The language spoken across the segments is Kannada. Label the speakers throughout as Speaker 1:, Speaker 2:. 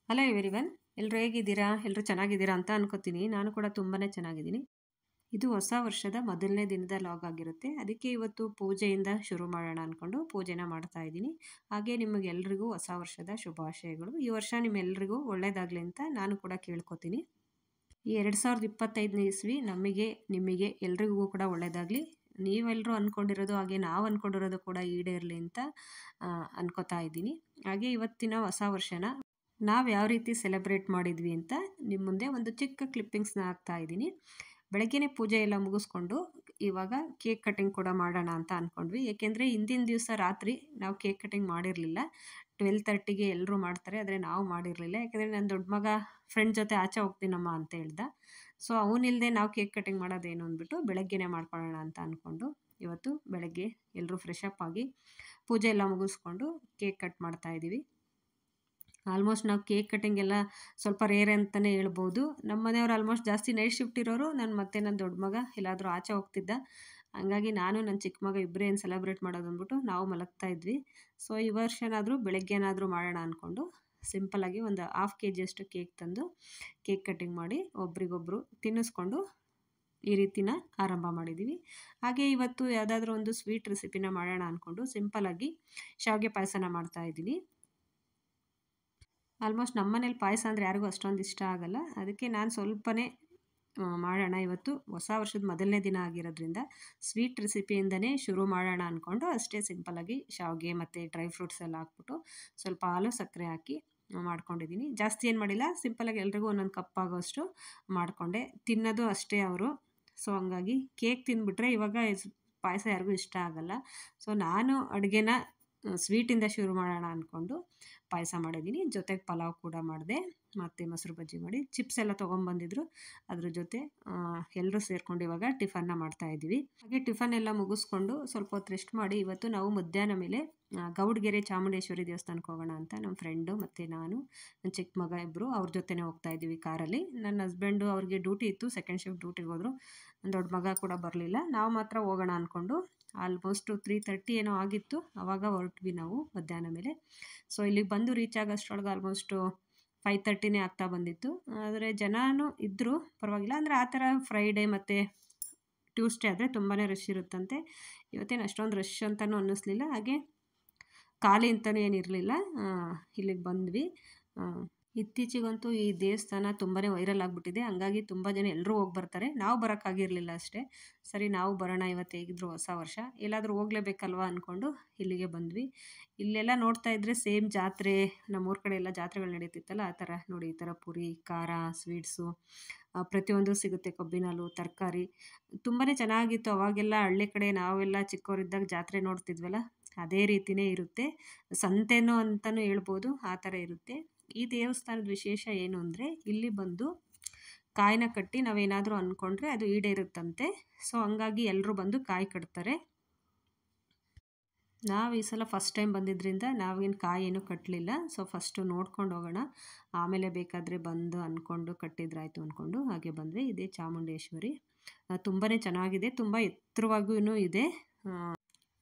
Speaker 1: ಹಲೋ ಎವ್ರಿವನ್, ಎಲ್ಲರೂ ಹೇಗಿದ್ದೀರಾ? ಎಲ್ಲರೂ ಚೆನ್ನಾಗಿದ್ದೀರಾ ಅಂತ ಅನ್ಕೋತೀನಿ. ನಾನು ಕೂಡ ತುಂಬಾ ಚೆನ್ನಾಗಿದ್ದೀನಿ. ಇದು ಹೊಸ ವರ್ಷದ ಮೊದಲನೇ ದಿನದ ಲಾಗ್ ಆಗಿರುತ್ತೆ. ಅದಕ್ಕೆ ಇವತ್ತು ಪೂಜೆಯಿಂದ ಶುರು ಮಾಡೋಣ ಅಂದ್ಕೊಂಡು ಪೂಜೆನ ಮಾಡ್ತಾ ಇದ್ದೀನಿ. ಹಾಗೆ ನಿಮಗೆಲ್ರಿಗೂ ಹೊಸ ವರ್ಷದ ಶುಭಾಶಯಗಳು. ಈ ವರ್ಷ ನಿಮ್ಮೆಲ್ರಿಗೂ ಒಳ್ಳೆಯದಾಗಲಿ ಅಂತ ನಾನು ಕೂಡ ಕೇಳ್ಕೊತೀನಿ. ಈ 2025ನೇ ಇಸ್ವಿ ನಿಮಗೆ ಎಲ್ರಿಗೂ ಕೂಡ ಒಳ್ಳೆಯದಾಗಲಿ. ನೀವೆಲ್ಲರೂ ಅಂದ್ಕೊಂಡಿರೋದು ಹಾಗೆ ನಾವು ಅಂದ್ಕೊಂಡಿರೋದು ಕೂಡ ಈಡೇರಲಿ ಅಂತ ಅನ್ಕೋತಾ ಇದ್ದೀನಿ. ಹಾಗೆ ಇವತ್ತಿನ ಹೊಸ ವರ್ಷನ ನಾವು ಯಾವ ರೀತಿ ಸೆಲೆಬ್ರೇಟ್ ಮಾಡಿದ್ವಿ ಅಂತ ನಿಮ್ಮ ಮುಂದೆ ಒಂದು ಚಿಕ್ಕ ಕ್ಲಿಪ್ಪಿಂಗ್ಸ್ನ ಹಾಕ್ತಾ ಇದ್ದೀನಿ. ಬೆಳಗ್ಗೆನೇ ಪೂಜೆ ಎಲ್ಲ ಮುಗಿಸ್ಕೊಂಡು ಇವಾಗ ಕೇಕ್ ಕಟಿಂಗ್ ಕೂಡ ಮಾಡೋಣ ಅಂತ ಅಂದ್ಕೊಂಡ್ವಿ. ಏಕೆಂದರೆ ಹಿಂದಿನ ದಿವಸ ರಾತ್ರಿ ನಾವು ಕೇಕ್ ಕಟಿಂಗ್ ಮಾಡಿರಲಿಲ್ಲ. 12:30ಗೆ ಎಲ್ಲರೂ ಮಾಡ್ತಾರೆ, ಆದರೆ ನಾವು ಮಾಡಿರಲಿಲ್ಲ. ಯಾಕೆಂದರೆ ನನ್ನ ದೊಡ್ಡ ಮಗ ಫ್ರೆಂಡ್ ಜೊತೆ ಆಚೆ ಹೋಗ್ತೀನಮ್ಮ ಅಂತ ಹೇಳ್ದ. ಸೊ ಅವನಿಲ್ಲದೆ ನಾವು ಕೇಕ್ ಕಟಿಂಗ್ ಮಾಡೋದೇನು ಅಂದ್ಬಿಟ್ಟು ಬೆಳಗ್ಗೆನೇ ಮಾಡ್ಕೊಳ್ಳೋಣ ಅಂತ ಅಂದ್ಕೊಂಡು ಇವತ್ತು ಬೆಳಗ್ಗೆ ಎಲ್ಲರೂ ಫ್ರೆಶ್ ಅಪ್ ಆಗಿ ಪೂಜೆ ಎಲ್ಲ ಮುಗಿಸ್ಕೊಂಡು ಕೇಕ್ ಕಟ್ ಮಾಡ್ತಾ ಇದ್ದೀವಿ. ಆಲ್ಮೋಸ್ಟ್ ನಾವು ಕೇಕ್ ಕಟಿಂಗ್ ಎಲ್ಲ ಸ್ವಲ್ಪ ರೇರ್ ಅಂತಲೇ ಹೇಳ್ಬೋದು. ನಮ್ಮ ಮನೆಯವರು ಆಲ್ಮೋಸ್ಟ್ ಜಾಸ್ತಿ ನೈಟ್ ಶಿಫ್ಟ್ ಇರೋರು. ನನ್ನ ದೊಡ್ಡ ಮಗ ಎಲ್ಲಾದರೂ ಆಚೆ ಹೋಗ್ತಿದ್ದ. ಹಂಗಾಗಿ ನಾನು ನನ್ನ ಚಿಕ್ಕ ಮಗ ಇಬ್ಬರೇ ಏನು ಸೆಲೆಬ್ರೇಟ್ ಮಾಡೋದು ಅಂದ್ಬಿಟ್ಟು ನಾವು ಮಲಗ್ತಾ ಇದ್ವಿ. ಸೊ ಈ ವರ್ಷನಾದರೂ ಬೆಳಗ್ಗೆನಾದರೂ ಮಾಡೋಣ ಅಂದ್ಕೊಂಡು ಸಿಂಪಲ್ಲಾಗಿ ಒಂದು 1/2 kg ಅಷ್ಟು ಕೇಕ್ ತಂದು ಕೇಕ್ ಕಟಿಂಗ್ ಮಾಡಿ ಒಬ್ರಿಗೊಬ್ಬರು ತಿನ್ನಿಸ್ಕೊಂಡು ಈ ರೀತಿನ ಆರಂಭ ಮಾಡಿದ್ದೀವಿ. ಹಾಗೆ ಇವತ್ತು ಯಾವುದಾದ್ರೂ ಒಂದು ಸ್ವೀಟ್ ರೆಸಿಪಿನ ಮಾಡೋಣ ಅಂದ್ಕೊಂಡು ಸಿಂಪಲ್ಲಾಗಿ ಶಾವಿಗೆ ಪಾಯಸನ ಮಾಡ್ತಾಯಿದ್ದೀನಿ. ಆಲ್ಮೋಸ್ಟ್ ನಮ್ಮ ಮನೇಲಿ ಪಾಯಸ ಅಂದರೆ ಯಾರಿಗೂ ಅಷ್ಟೊಂದು ಇಷ್ಟ ಆಗಲ್ಲ. ಅದಕ್ಕೆ ನಾನು ಸ್ವಲ್ಪನೇ ಮಾಡೋಣ, ಇವತ್ತು ಹೊಸ ವರ್ಷದ ಮೊದಲನೇ ದಿನ ಆಗಿರೋದ್ರಿಂದ ಸ್ವೀಟ್ ರೆಸಿಪಿಯಿಂದನೇ ಶುರು ಮಾಡೋಣ ಅಂದ್ಕೊಂಡು ಅಷ್ಟೇ ಸಿಂಪಲ್ಲಾಗಿ ಶಾವಿಗೆ ಮತ್ತು ಡ್ರೈ ಫ್ರೂಟ್ಸ್ ಎಲ್ಲ ಹಾಕ್ಬಿಟ್ಟು ಸ್ವಲ್ಪ ಹಾಲು ಸಕ್ಕರೆ ಹಾಕಿ ಮಾಡ್ಕೊಂಡಿದ್ದೀನಿ. ಜಾಸ್ತಿ ಏನು ಮಾಡಿಲ್ಲ, ಸಿಂಪಲ್ಲಾಗಿ ಎಲ್ರಿಗೂ ಒಂದೊಂದು ಕಪ್ ಆಗೋಷ್ಟು ಮಾಡಿಕೊಂಡೆ. ತಿನ್ನೋದು ಅಷ್ಟೇ ಅವರು. ಸೊ ಹಂಗಾಗಿ ಕೇಕ್ ತಿಂದುಬಿಟ್ರೆ ಇವಾಗ ಪಾಯಸ ಯಾರಿಗೂ ಇಷ್ಟ ಆಗಲ್ಲ. ಸೊ ನಾನು ಅಡುಗೆನ ಸ್ವೀಟಿಂದ ಶುರು ಮಾಡೋಣ ಅಂದ್ಕೊಂಡು ಪಾಯಸ ಮಾಡಿದ್ದೀನಿ. ಜೊತೆಗೆ ಪಲಾವ್ ಕೂಡ ಮಾಡಿದೆ ಮತ್ತು ಮೊಸರು ಬಜ್ಜಿ ಮಾಡಿ ಚಿಪ್ಸ್ ಎಲ್ಲ ತೊಗೊಂಬಂದಿದ್ರು. ಅದ್ರ ಜೊತೆ ಎಲ್ಲರೂ ಸೇರ್ಕೊಂಡು ಇವಾಗ ಟಿಫನ್ನ ಮಾಡ್ತಾಯಿದ್ದೀವಿ. ಹಾಗೆ ಟಿಫನ್ ಎಲ್ಲ ಮುಗಿಸ್ಕೊಂಡು ಸ್ವಲ್ಪ ಹೊತ್ತು ರೆಸ್ಟ್ ಮಾಡಿ ಇವತ್ತು ನಾವು ಮಧ್ಯಾಹ್ನ ಮೇಲೆ ಗೌಡಗೆರೆ ಚಾಮುಂಡೇಶ್ವರಿ ದೇವಸ್ಥಾನಕ್ಕೆ ಹೋಗೋಣ ಅಂತ ನಮ್ಮ ಫ್ರೆಂಡು ಮತ್ತು ನಾನು, ನನ್ನ ಚಿಕ್ಕ ಮಗ ಇಬ್ಬರು ಅವ್ರ ಜೊತೆನೇ ಹೋಗ್ತಾಯಿದ್ದೀವಿ ಕಾರಲ್ಲಿ. ನನ್ನ ಹಸ್ಬೆಂಡು ಅವ್ರಿಗೆ ಡ್ಯೂಟಿ ಇತ್ತು, ಸೆಕೆಂಡ್ ಶಿಫ್ಟ್ ಡ್ಯೂಟಿಗೆ ಹೋದರು. ನನ್ನ ದೊಡ್ಡ ಮಗ ಕೂಡ ಬರಲಿಲ್ಲ. ನಾವು ಮಾತ್ರ ಹೋಗೋಣ ಅಂದ್ಕೊಂಡು ಆಲ್ಮೋಸ್ಟು 3:30 ಏನೋ ಆಗಿತ್ತು. ಆವಾಗ ಹೊರಟ್ವಿ ನಾವು ಮಧ್ಯಾಹ್ನ ಮೇಲೆ. ಸೊ ಇಲ್ಲಿಗೆ ಬಂದು ರೀಚ್ ಆಗೋಷ್ಟ್ರೊಳಗೆ ಆಲ್ಮೋಸ್ಟು 5:30ನೇ ಆಗ್ತಾ ಬಂದಿತ್ತು. ಆದರೆ ಜನನೂ ಇದ್ದರು, ಪರವಾಗಿಲ್ಲ. ಅಂದರೆ ಆ ಥರ ಫ್ರೈಡೇ ಮತ್ತು ಟ್ಯೂಸ್ಡೇ ಆದರೆ ತುಂಬಾ ರಶ್ ಇರುತ್ತಂತೆ. ಇವತ್ತೇನು ಅಷ್ಟೊಂದು ರಶ್ ಅಂತಲೂ ಅನ್ನಿಸ್ಲಿಲ್ಲ, ಹಾಗೆ ಖಾಲಿ ಅಂತಲೂ ಏನಿರಲಿಲ್ಲ. ಇಲ್ಲಿಗೆ ಬಂದ್ವಿ. ಇತ್ತೀಚೆಗಂತೂ ಈ ದೇವಸ್ಥಾನ ತುಂಬಾ ವೈರಲ್ ಆಗಿಬಿಟ್ಟಿದೆ. ಹಂಗಾಗಿ ತುಂಬ ಜನ ಎಲ್ಲರೂ ಹೋಗಿ ಬರ್ತಾರೆ. ನಾವು ಬರೋಕ್ಕಾಗಿರಲಿಲ್ಲ ಅಷ್ಟೇ. ಸರಿ ನಾವು ಬರೋಣ, ಇವತ್ತು ಹೇಗಿದ್ರು ಹೊಸ ವರ್ಷ, ಎಲ್ಲಾದರೂ ಹೋಗಲೇಬೇಕಲ್ವ ಅಂದ್ಕೊಂಡು ಇಲ್ಲಿಗೆ ಬಂದ್ವಿ. ಇಲ್ಲೆಲ್ಲ ನೋಡ್ತಾ ಇದ್ದರೆ ಸೇಮ್ ಜಾತ್ರೆ, ನಮ್ಮೂರ ಕಡೆ ಎಲ್ಲ ಜಾತ್ರೆಗಳು ನಡೀತಿತ್ತಲ್ಲ ಆ ಥರ ನೋಡಿ. ಈ ಥರ ಪುರಿ, ಖಾರ, ಸ್ವೀಟ್ಸು ಪ್ರತಿಯೊಂದು ಸಿಗುತ್ತೆ. ಕಬ್ಬಿನ ಹಾಲು, ತರಕಾರಿ ತುಂಬಾ ಚೆನ್ನಾಗಿತ್ತು. ಅವಾಗೆಲ್ಲ ಹಳ್ಳಿ ಕಡೆ ನಾವೆಲ್ಲ ಚಿಕ್ಕವರಿದ್ದಾಗ ಜಾತ್ರೆ ನೋಡ್ತಿದ್ವಲ್ಲ, ಅದೇ ರೀತಿಯೇ ಇರುತ್ತೆ. ಸಂತೆನೋ ಅಂತಲೂ ಹೇಳ್ಬೋದು, ಆ ಥರ ಇರುತ್ತೆ. ಈ ದೇವಸ್ಥಾನದ ವಿಶೇಷ ಏನು ಅಂದರೆ ಇಲ್ಲಿ ಬಂದು ಕಾಯಿನ ಕಟ್ಟಿ ನಾವೇನಾದರೂ ಅಂದ್ಕೊಂಡ್ರೆ ಅದು ಈಡೇರುತ್ತಂತೆ. ಸೊ ಹಂಗಾಗಿ ಎಲ್ಲರೂ ಬಂದು ಕಾಯಿ ಕಟ್ತಾರೆ. ನಾವು ಈ ಸಲ ಫಸ್ಟ್ ಟೈಮ್ ಬಂದಿದ್ದರಿಂದ ನಾವೇನು ಕಾಯಿ ಏನೂ ಕಟ್ಟಲಿಲ್ಲ. ಸೊ ಫಸ್ಟು ನೋಡ್ಕೊಂಡು ಹೋಗೋಣ, ಆಮೇಲೆ ಬೇಕಾದರೆ ಬಂದು ಅಂದ್ಕೊಂಡು ಕಟ್ಟಿದ್ರಾಯ್ತು ಅಂದ್ಕೊಂಡು ಹಾಗೆ ಬಂದ್ವಿ. ಇದೇ ಚಾಮುಂಡೇಶ್ವರಿ, ತುಂಬಾ ಚೆನ್ನಾಗಿದೆ, ತುಂಬ ಎತ್ತರವಾಗೂ ಇದೆ.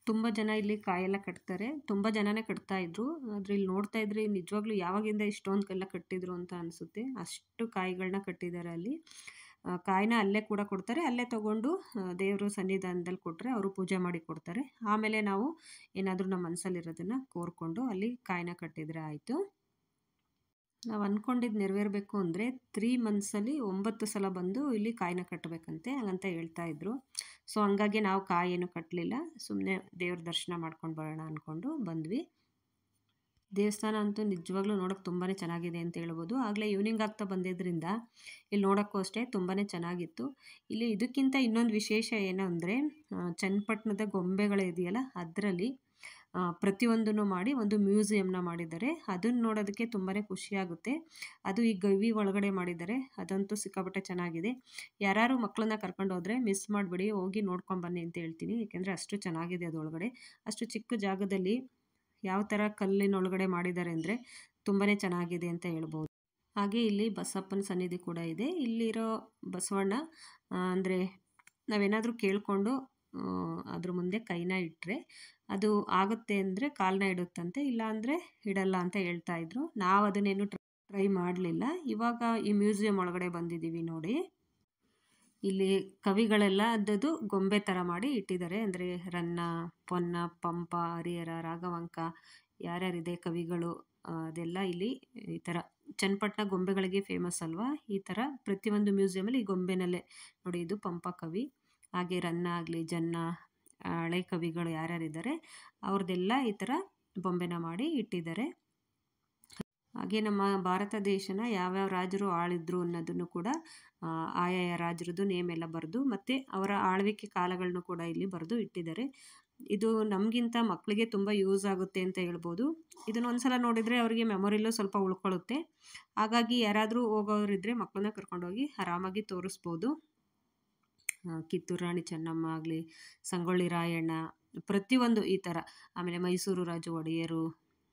Speaker 1: ತುಂಬ ಜನ ಇಲ್ಲಿ ಕಾಯೆಲ್ಲ ಕಟ್ತಾರೆ, ತುಂಬ ಜನನೇ ಕಟ್ತಾಯಿದ್ರು. ಆದರೆ ಇಲ್ಲಿ ನೋಡ್ತಾ ಇದ್ರೆ ನಿಜವಾಗ್ಲೂ ಯಾವಾಗಿಂದ ಇಷ್ಟೊಂದು ಎಲ್ಲ ಕಟ್ಟಿದ್ರು ಅಂತ ಅನಿಸುತ್ತೆ. ಅಷ್ಟು ಕಾಯಿಗಳನ್ನ ಕಟ್ಟಿದ್ದಾರೆ ಅಲ್ಲಿ. ಕಾಯಿನ ಅಲ್ಲೇ ಕೂಡ ಕೊಡ್ತಾರೆ, ಅಲ್ಲೇ ತೊಗೊಂಡು ದೇವರು ಸನ್ನಿಧಾನದಲ್ಲಿ ಕೊಟ್ಟರೆ ಅವರು ಪೂಜೆ ಮಾಡಿ ಕೊಡ್ತಾರೆ. ಆಮೇಲೆ ನಾವು ಏನಾದರೂ ನಮ್ಮ ಮನಸ್ಸಲ್ಲಿರೋದನ್ನು ಕೋರ್ಕೊಂಡು ಅಲ್ಲಿ ಕಾಯಿನ ಕಟ್ಟಿದರೆ ಆಯಿತು. ನಾವು ಅಂದ್ಕೊಂಡಿದ್ದು ನೆರವೇರಬೇಕು ಅಂದರೆ 3 ಮಂತ್ಸಲ್ಲಿ 9 ಸಲ ಬಂದು ಇಲ್ಲಿ ಕಾಯಿನ ಕಟ್ಟಬೇಕಂತೆ, ಹಾಗಂತ ಹೇಳ್ತಾಯಿದ್ರು. ಸೊ ಹಂಗಾಗಿ ನಾವು ಕಾಯಿ ಏನು ಕಟ್ಟಲಿಲ್ಲ, ಸುಮ್ಮನೆ ದೇವ್ರ ದರ್ಶನ ಮಾಡ್ಕೊಂಡು ಬರೋಣ ಅಂದ್ಕೊಂಡು ಬಂದ್ವಿ. ದೇವಸ್ಥಾನ ಅಂತೂ ನಿಜವಾಗ್ಲೂ ನೋಡೋಕ್ಕೆ ತುಂಬಾ ಚೆನ್ನಾಗಿದೆ ಅಂತ ಹೇಳ್ಬೋದು. ಆಗಲೇ ಈವ್ನಿಂಗ್ ಆಗ್ತಾ ಬಂದಿದ್ದರಿಂದ ಇಲ್ಲಿ ನೋಡೋಕ್ಕೂ ಅಷ್ಟೇ ತುಂಬಾ ಚೆನ್ನಾಗಿತ್ತು. ಇಲ್ಲಿ ಇದಕ್ಕಿಂತ ಇನ್ನೊಂದು ವಿಶೇಷ ಏನು ಅಂದರೆ ಚನ್ನಪಟ್ಟಣದ ಗೊಂಬೆಗಳಿದೆಯಲ್ಲ, ಅದರಲ್ಲಿ ಪ್ರತಿಯೊಂದನ್ನು ಮಾಡಿ ಒಂದು ಮ್ಯೂಸಿಯಂನ ಮಾಡಿದ್ದಾರೆ. ಅದನ್ನು ನೋಡೋದಕ್ಕೆ ತುಂಬಾ ಖುಷಿಯಾಗುತ್ತೆ. ಅದು ಈ ಗವಿ ಒಳಗಡೆ ಮಾಡಿದ್ದಾರೆ, ಅದಂತೂ ಸಿಕ್ಕಾಪಟ್ಟೆ ಚೆನ್ನಾಗಿದೆ. ಯಾರು ಮಕ್ಕಳನ್ನ ಕರ್ಕೊಂಡು ಹೋದರೆ ಮಿಸ್ ಮಾಡಿಬಿಡಿ, ಹೋಗಿ ನೋಡ್ಕೊಂಬನ್ನಿ ಅಂತ ಹೇಳ್ತೀನಿ. ಏಕೆಂದರೆ ಅಷ್ಟು ಚೆನ್ನಾಗಿದೆ ಅದು ಒಳಗಡೆ. ಅಷ್ಟು ಚಿಕ್ಕ ಜಾಗದಲ್ಲಿ ಯಾವ ಥರ ಕಲ್ಲಿನೊಳಗಡೆ ಮಾಡಿದ್ದಾರೆ ಅಂದರೆ ತುಂಬಾ ಚೆನ್ನಾಗಿದೆ ಅಂತ ಹೇಳ್ಬೋದು. ಹಾಗೆ ಇಲ್ಲಿ ಬಸಪ್ಪನ ಸನ್ನಿಧಿ ಕೂಡ ಇದೆ. ಇಲ್ಲಿರೋ ಬಸವಣ್ಣ ಅಂದರೆ ನಾವೇನಾದರೂ ಕೇಳಿಕೊಂಡು ಅದ್ರ ಮುಂದೆ ಕೈನ ಇಟ್ಟರೆ ಅದು ಆಗುತ್ತೆ ಅಂದರೆ ಕಾಲನ್ನ ಇಡುತ್ತಂತೆ, ಇಲ್ಲ ಅಂದರೆ ಇಡಲ್ಲ ಅಂತ ಹೇಳ್ತಾಯಿದ್ರು. ನಾವು ಅದನ್ನೇನು ಟ್ರೈ ಮಾಡಲಿಲ್ಲ. ಇವಾಗ ಈ ಮ್ಯೂಸಿಯಂ ಒಳಗಡೆ ಬಂದಿದ್ದೀವಿ ನೋಡಿ. ಇಲ್ಲಿ ಕವಿಗಳೆಲ್ಲ ಅದ್ದದ್ದು ಗೊಂಬೆ ಥರ ಮಾಡಿ ಇಟ್ಟಿದ್ದಾರೆ. ಅಂದರೆ ರನ್ನ, ಪೊನ್ನ, ಪಂಪ, ಹರಿಹರ, ರಾಘವಾಂಕ ಯಾರ್ಯಾರಿದೆ ಕವಿಗಳು ಅದೆಲ್ಲ ಇಲ್ಲಿ ಈ ಥರ ಚನ್ನಪಟ್ಟಣ ಗೊಂಬೆಗಳಿಗೆ ಫೇಮಸ್ ಅಲ್ವಾ. ಈ ಥರ ಪ್ರತಿಯೊಂದು ಮ್ಯೂಸಿಯಮಲ್ಲಿ ಈ ಗೊಂಬೆನಲ್ಲೇ ನೋಡಿ, ಇದು ಪಂಪ ಕವಿ, ಹಾಗೆ ರನ್ನ ಆಗಲಿ, ಜನ್ನ, ಹಳೆ ಕವಿಗಳು ಯಾರ್ಯಾರಿದ್ದಾರೆ ಅವ್ರದ್ದೆಲ್ಲ ಈ ಥರ ಬೊಂಬೆನ ಮಾಡಿ ಇಟ್ಟಿದ್ದಾರೆ. ಹಾಗೆ ನಮ್ಮ ಭಾರತ ದೇಶನ ಯಾವ್ಯಾವ ರಾಜರು ಆಳಿದ್ರು ಅನ್ನೋದನ್ನು ಕೂಡ ಆಯಾಯ ರಾಜರದ್ದು ನೇಮ್ ಎಲ್ಲ ಬರೆದು ಮತ್ತು ಅವರ ಆಳ್ವಿಕೆ ಕಾಲಗಳನ್ನು ಕೂಡ ಇಲ್ಲಿ ಬರೆದು ಇಟ್ಟಿದ್ದಾರೆ. ಇದು ನಮಗಿಂತ ಮಕ್ಕಳಿಗೆ ತುಂಬ ಯೂಸ್ ಆಗುತ್ತೆ ಅಂತ ಹೇಳ್ಬೋದು. ಇದನ್ನು ಒಂದ್ಸಲ ನೋಡಿದರೆ ಅವರಿಗೆ ಮೆಮೊರಿಲೂ ಸ್ವಲ್ಪ ಉಳ್ಕೊಳ್ಳುತ್ತೆ. ಹಾಗಾಗಿ ಯಾರಾದರೂ ಹೋಗೋರಿದ್ದರೆ ಮಕ್ಕಳನ್ನ ಕರ್ಕೊಂಡೋಗಿ ಆರಾಮಾಗಿ ತೋರಿಸ್ಬೋದು. ಕಿತ್ತೂರು ರಾಣಿ ಚೆನ್ನಮ್ಮ ಆಗಲಿ, ಸಂಗೊಳ್ಳಿ ರಾಯಣ್ಣ, ಪ್ರತಿಯೊಂದು ಈ ಥರ. ಆಮೇಲೆ ಮೈಸೂರು ರಾಜ ಒಡೆಯರು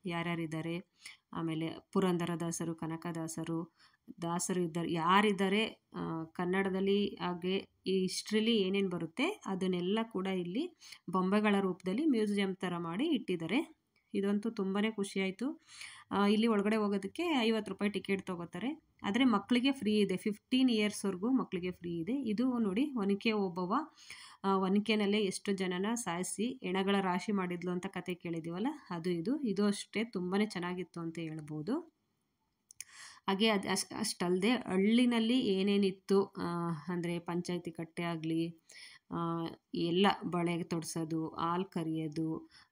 Speaker 1: ಯಾರ್ಯಾರಿದ್ದಾರೆ, ಆಮೇಲೆ ಪುರಂದರದಾಸರು, ಕನಕದಾಸರು, ದಾಸರು ಇದ್ದಾರೆ ಯಾರಿದ್ದಾರೆ ಕನ್ನಡದಲ್ಲಿ, ಹಾಗೆ ಈ ಹಿಸ್ಟ್ರಿಲಿ ಏನೇನು ಬರುತ್ತೆ ಅದನ್ನೆಲ್ಲ ಕೂಡ ಇಲ್ಲಿ ಬೊಂಬೆಗಳ ರೂಪದಲ್ಲಿ ಮ್ಯೂಸಿಯಂ ಥರ ಮಾಡಿ ಇಟ್ಟಿದ್ದಾರೆ. ಇದಂತೂ ತುಂಬಾ ಖುಷಿಯಾಯಿತು. ಇಲ್ಲಿ ಒಳಗಡೆ ಹೋಗೋದಕ್ಕೆ 50 ರೂಪಾಯಿ ಟಿಕೆಟ್ ತೊಗೋತಾರೆ. ಆದರೆ ಮಕ್ಕಳಿಗೆ ಫ್ರೀ ಇದೆ, 15 ಇಯರ್ಸ್ವರೆಗೂ ಮಕ್ಕಳಿಗೆ ಫ್ರೀ ಇದೆ. ಇದು ನೋಡಿ, ಒನಕೆ ಓಬವ್ವ ಒನಕೆನಲ್ಲೇ ಎಷ್ಟು ಜನನ ಸಾಯಿಸಿ ಹೆಣಗಳ ರಾಶಿ ಮಾಡಿದ್ಲು ಅಂತ ಕತೆ ಕೇಳಿದ್ದೀವಲ್ಲ, ಇದು ಅಷ್ಟೇ ತುಂಬಾ ಚೆನ್ನಾಗಿತ್ತು ಅಂತ ಹೇಳ್ಬೋದು. ಹಾಗೆ ಅಷ್ಟಲ್ಲದೆ ಹಳ್ಳಿನಲ್ಲಿ ಏನೇನಿತ್ತು ಅಂದರೆ ಪಂಚಾಯತಿ ಕಟ್ಟೆ ಆಗಲಿ, ಎಲ್ಲ ಬಳೆಗೆ ತೊಡಿಸೋದು, ಹಾಲು ಕರಿಯೋದು,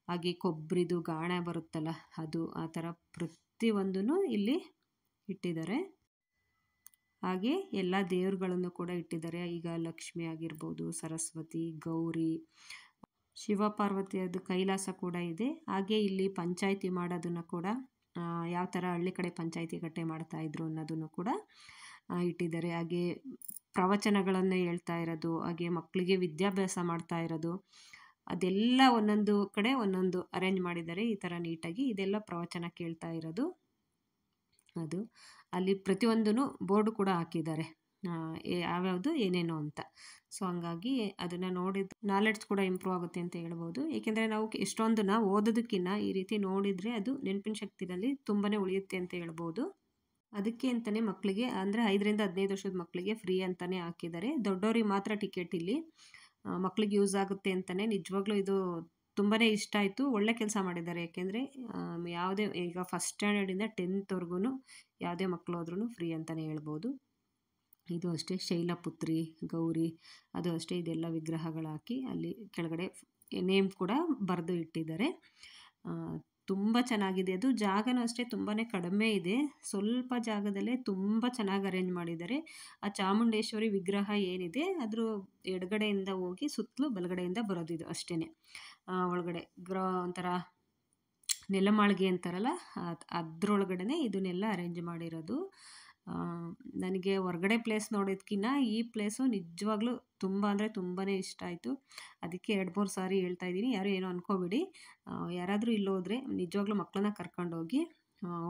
Speaker 1: ಹಾಗೆ ಕೊಬ್ಬರಿದು ಗಾಣ ಬರುತ್ತಲ್ಲ ಅದು, ಆ ಥರ ಪ್ರತಿಯೊಂದೂ ಇಲ್ಲಿ ಇಟ್ಟಿದ್ದಾರೆ. ಹಾಗೆ ಎಲ್ಲ ದೇವ್ರುಗಳನ್ನು ಕೂಡ ಇಟ್ಟಿದ್ದಾರೆ. ಈಗ ಲಕ್ಷ್ಮಿ ಆಗಿರ್ಬೋದು, ಸರಸ್ವತಿ, ಗೌರಿ, ಶಿವ ಪಾರ್ವತಿಯದು ಕೈಲಾಸ ಕೂಡ ಇದೆ. ಹಾಗೆ ಇಲ್ಲಿ ಪಂಚಾಯಿತಿ ಮಾಡೋದನ್ನು ಕೂಡ ಯಾವ ಥರ ಹಳ್ಳಿ ಕಡೆ ಪಂಚಾಯಿತಿ ಕಟ್ಟೆ ಮಾಡ್ತಾಯಿದ್ರು ಅನ್ನೋದನ್ನು ಕೂಡ ಇಟ್ಟಿದ್ದಾರೆ. ಹಾಗೆ ಪ್ರವಚನಗಳನ್ನು ಹೇಳ್ತಾ ಇರೋದು, ಹಾಗೆ ಮಕ್ಕಳಿಗೆ ವಿದ್ಯಾಭ್ಯಾಸ ಮಾಡ್ತಾ ಇರೋದು, ಅದೆಲ್ಲ ಒಂದೊಂದು ಕಡೆ ಒಂದೊಂದು ಅರೇಂಜ್ ಮಾಡಿದ್ದಾರೆ ಈ ಥರ ನೀಟಾಗಿ. ಇದೆಲ್ಲ ಪ್ರವಚನ ಕೇಳ್ತಾ ಇರೋದು ಅದು. ಅಲ್ಲಿ ಪ್ರತಿಯೊಂದೂ ಬೋರ್ಡು ಕೂಡ ಹಾಕಿದ್ದಾರೆ, ಯಾವ್ಯಾವುದು ಏನೇನು ಅಂತ. ಸೊ ಹಂಗಾಗಿ ಅದನ್ನು ನೋಡಿದ ನಾಲೆಡ್ಜ್ ಕೂಡ ಇಂಪ್ರೂವ್ ಆಗುತ್ತೆ ಅಂತ ಹೇಳ್ಬೋದು. ಏಕೆಂದರೆ ನಾವು ಎಷ್ಟೊಂದು ಓದೋದಕ್ಕಿಂತ ಈ ರೀತಿ ನೋಡಿದರೆ ಅದು ನೆನಪಿನ ಶಕ್ತಿನಲ್ಲಿ ತುಂಬಾ ಉಳಿಯುತ್ತೆ ಅಂತ ಹೇಳ್ಬೋದು. ಅದಕ್ಕೆ ಅಂತಲೇ ಮಕ್ಕಳಿಗೆ ಅಂದರೆ 5ರಿಂದ 15 ವರ್ಷದ ಮಕ್ಕಳಿಗೆ ಫ್ರೀ ಅಂತಲೇ ಹಾಕಿದ್ದಾರೆ. ದೊಡ್ಡವ್ರಿಗೆ ಮಾತ್ರ ಟಿಕೆಟ್ ಇಲ್ಲಿ. ಮಕ್ಕಳಿಗೆ ಯೂಸ್ ಆಗುತ್ತೆ ಅಂತಲೇ ನಿಜವಾಗ್ಲೂ ಇದು ತುಂಬಾ ಇಷ್ಟ ಆಯಿತು. ಒಳ್ಳೆ ಕೆಲಸ ಮಾಡಿದ್ದಾರೆ. ಏಕೆಂದರೆ ಯಾವುದೇ ಈಗ ಫಸ್ಟ್ ಸ್ಟ್ಯಾಂಡರ್ಡಿಂದ 10th ಯಾವುದೇ ಮಕ್ಕಳು ಹೋದ್ರೂ ಫ್ರೀ ಅಂತಲೇ ಹೇಳ್ಬೋದು. ಇದು ಅಷ್ಟೇ ಶೈಲಪುತ್ರಿ, ಗೌರಿ, ಅದು ಅಷ್ಟೇ. ಇದೆಲ್ಲ ವಿಗ್ರಹಗಳು ಹಾಕಿ ಅಲ್ಲಿ ಕೆಳಗಡೆ ನೇಮ್ ಕೂಡ ಬರೆದು ಇಟ್ಟಿದ್ದಾರೆ. ತುಂಬ ಚೆನ್ನಾಗಿದೆ. ಅದು ಜಾಗನೂ ಅಷ್ಟೇ ತುಂಬಾ ಕಡಿಮೆ ಇದೆ, ಸ್ವಲ್ಪ ಜಾಗದಲ್ಲೇ ತುಂಬ ಚೆನ್ನಾಗಿ ಅರೇಂಜ್ ಮಾಡಿದ್ದಾರೆ. ಆ ಚಾಮುಂಡೇಶ್ವರಿ ವಿಗ್ರಹ ಏನಿದೆ ಅದ್ರ ಎಡಗಡೆಯಿಂದ ಹೋಗಿ ಸುತ್ತಲೂ ಬಲಗಡೆಯಿಂದ ಬರೋದು, ಇದು ಅಷ್ಟೇ. ಒಳಗಡೆ ಒಂಥರ ನೆಲಮಾಳಿಗೆ ಅಂತಾರಲ್ಲ ಅದರೊಳಗಡೆ ಇದನ್ನೆಲ್ಲ ಅರೇಂಜ್ ಮಾಡಿರೋದು. ನನಗೆ ಹೊರಗಡೆ ಪ್ಲೇಸ್ ನೋಡೋದಕ್ಕಿಂತ ಈ ಪ್ಲೇಸು ನಿಜವಾಗ್ಲೂ ತುಂಬ ಅಂದರೆ ತುಂಬಾ ಇಷ್ಟ ಆಯಿತು. ಅದಕ್ಕೆ 2-3 ಸಾರಿ ಹೇಳ್ತಾ ಇದ್ದೀನಿ, ಯಾರು ಏನೋ ಅಂದ್ಕೋಬೇಡಿ. ಯಾರಾದರೂ ಇಲ್ಲಿ ಹೋದರೆ ನಿಜವಾಗ್ಲೂ ಮಕ್ಕಳನ್ನ ಕರ್ಕೊಂಡೋಗಿ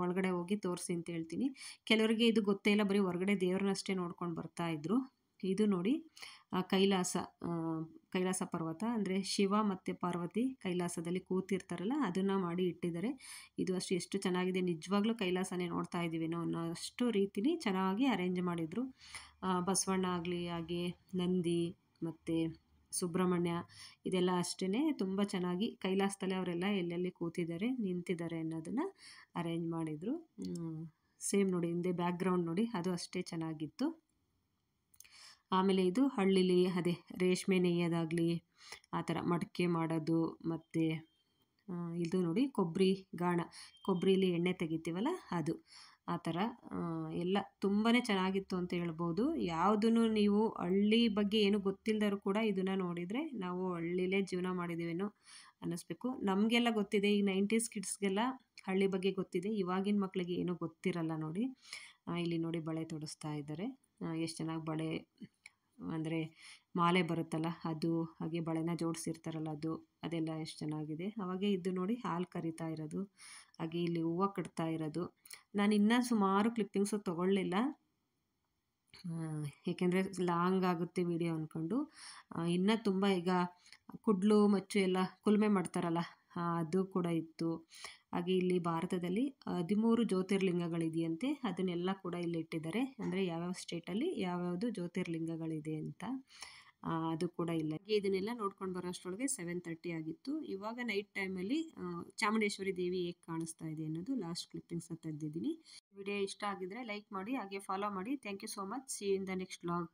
Speaker 1: ಒಳಗಡೆ ಹೋಗಿ ತೋರಿಸಿ ಅಂತ ಹೇಳ್ತೀನಿ. ಕೆಲವರಿಗೆ ಇದು ಗೊತ್ತೇ ಇಲ್ಲ, ಬರೀ ಹೊರಗಡೆ ದೇವ್ರನ್ನಷ್ಟೇ ನೋಡ್ಕೊಂಡು ಬರ್ತಾಯಿದ್ರು. ಇದು ನೋಡಿ ಕೈಲಾಸ ಪರ್ವತ, ಅಂದರೆ ಶಿವ ಮತ್ತು ಪಾರ್ವತಿ ಕೈಲಾಸದಲ್ಲಿ ಕೂತಿರ್ತಾರಲ್ಲ ಅದನ್ನು ಮಾಡಿ ಇಟ್ಟಿದ್ದಾರೆ. ಇದು ಅಷ್ಟು ಎಷ್ಟು ಚೆನ್ನಾಗಿದೆ, ನಿಜವಾಗ್ಲೂ ಕೈಲಾಸನೇ ನೋಡ್ತಾ ಇದ್ದೀವೇನೋ ಅನ್ನೋ ಅಷ್ಟು ರೀತಿಲಿ ಚೆನ್ನಾಗಿ ಅರೇಂಜ್ ಮಾಡಿದರು. ಬಸವಣ್ಣ ಆಗಲಿ, ಹಾಗೆ ನಂದಿ ಮತ್ತು ಸುಬ್ರಹ್ಮಣ್ಯ, ಇದೆಲ್ಲ ಅಷ್ಟೇ ತುಂಬ ಚೆನ್ನಾಗಿ ಕೈಲಾಸದಲ್ಲೇ ಅವರೆಲ್ಲ ಎಲ್ಲೆಲ್ಲಿ ಕೂತಿದ್ದಾರೆ, ನಿಂತಿದ್ದಾರೆ ಅನ್ನೋದನ್ನು ಅರೇಂಜ್ ಮಾಡಿದರು. ಸೇಮ್ ನೋಡಿ, ಹಿಂದೆ ಬ್ಯಾಕ್ಗ್ರೌಂಡ್ ನೋಡಿ, ಅದು ಅಷ್ಟೇ ಚೆನ್ನಾಗಿತ್ತು. ಆಮೇಲೆ ಇದು ಹಳ್ಳಿಲಿ ಅದೇ ರೇಷ್ಮೆ ನೇಯೋದಾಗಲಿ, ಆ ಥರ ಮಡಿಕೆ ಮಾಡೋದು, ಮತ್ತು ಇದು ನೋಡಿ ಕೊಬ್ಬರಿ ಗಾಣ, ಕೊಬ್ಬರಿಲಿ ಎಣ್ಣೆ ತೆಗಿತೀವಲ್ಲ ಅದು, ಆ ಥರ ಎಲ್ಲ ತುಂಬಾ ಚೆನ್ನಾಗಿತ್ತು ಅಂತ ಹೇಳ್ಬೋದು. ಯಾವುದನ್ನು ನೀವು ಹಳ್ಳಿ ಬಗ್ಗೆ ಏನು ಗೊತ್ತಿಲ್ಲದರೂ ಕೂಡ ಇದನ್ನು ನೋಡಿದರೆ ನಾವು ಹಳ್ಳಿಲೇ ಜೀವನ ಮಾಡಿದ್ದೀವೇನೋ ಅನ್ನಿಸ್ಬೇಕು. ನಮಗೆಲ್ಲ ಗೊತ್ತಿದೆ, ಈ 90s ಕಿಡ್ಸ್ಗೆಲ್ಲ ಹಳ್ಳಿ ಬಗ್ಗೆ ಗೊತ್ತಿದೆ, ಇವಾಗಿನ ಮಕ್ಕಳಿಗೆ ಏನೂ ಗೊತ್ತಿರಲ್ಲ ನೋಡಿ. ಇಲ್ಲಿ ನೋಡಿ ಬಳೆ ತೊಡಿಸ್ತಾ ಇದ್ದಾರೆ, ಎಷ್ಟು ಚೆನ್ನಾಗಿ ಬಳೆ ಅಂದರೆ ಮಾಲೆ ಬರುತ್ತಲ್ಲ ಅದು, ಹಾಗೆ ಬಳೆನ ಜೋಡಿಸಿರ್ತಾರಲ್ಲ ಅದು, ಅದೆಲ್ಲ ಎಷ್ಟು ಚೆನ್ನಾಗಿದೆ. ಅವಾಗೆ ಇದು ನೋಡಿ ಹಾಲು ಕರಿತಾ ಇರೋದು, ಹಾಗೆ ಇಲ್ಲಿ ಹೂವು ಕಟ್ತಾ ಇರೋದು. ನಾನು ಇನ್ನೂ ಸುಮಾರು ಕ್ಲಿಪ್ಪಿಂಗ್ಸು ತೊಗೊಳ್ಳಿಲ್ಲ, ಏಕೆಂದರೆ ಲಾಂಗ್ ಆಗುತ್ತೆ ವಿಡಿಯೋ ಅಂದ್ಕೊಂಡು. ಇನ್ನೂ ತುಂಬ ಈಗ ಕುಡ್ಲು ಮಚ್ಚು ಎಲ್ಲ ಕುಲುಮೆ ಮಾಡ್ತಾರಲ್ಲ ಅದು ಕೂಡ ಇತ್ತು. ಹಾಗೆ ಇಲ್ಲಿ ಭಾರತದಲ್ಲಿ 13 ಜ್ಯೋತಿರ್ಲಿಂಗಗಳಿದೆಯಂತೆ. ಅದನ್ನೆಲ್ಲ ಕೂಡ ಇಲ್ಲಿ ಇಟ್ಟಿದ್ದಾರೆ. ಅಂದರೆ ಯಾವ್ಯಾವ ಸ್ಟೇಟಲ್ಲಿ ಯಾವ್ಯಾವುದು ಜ್ಯೋತಿರ್ಲಿಂಗಗಳಿದೆ ಅಂತ. ಅದು ಕೂಡ ಇಲ್ಲ. ಇದನ್ನೆಲ್ಲ ನೋಡ್ಕೊಂಡು ಬರೋ ಅಷ್ಟರೊಳಗೆ 7:30 ಆಗಿತ್ತು. ಇವಾಗ ನೈಟ್ ಟೈಮಲ್ಲಿ ಚಾಮುಂಡೇಶ್ವರಿ ದೇವಿ ಹೇಗೆ ಕಾಣಿಸ್ತಾ ಇದೆ ಅನ್ನೋದು ಲಾಸ್ಟ್ ಕ್ಲಿಪ್ಪಿಂಗ್ಸ್ನ ತೆಗೆದಿದ್ದೀನಿ. ವಿಡಿಯೋ ಇಷ್ಟ ಆಗಿದ್ರೆ ಲೈಕ್ ಮಾಡಿ, ಹಾಗೆ ಫಾಲೋ ಮಾಡಿ. Thank you so much. See you in the next vlog.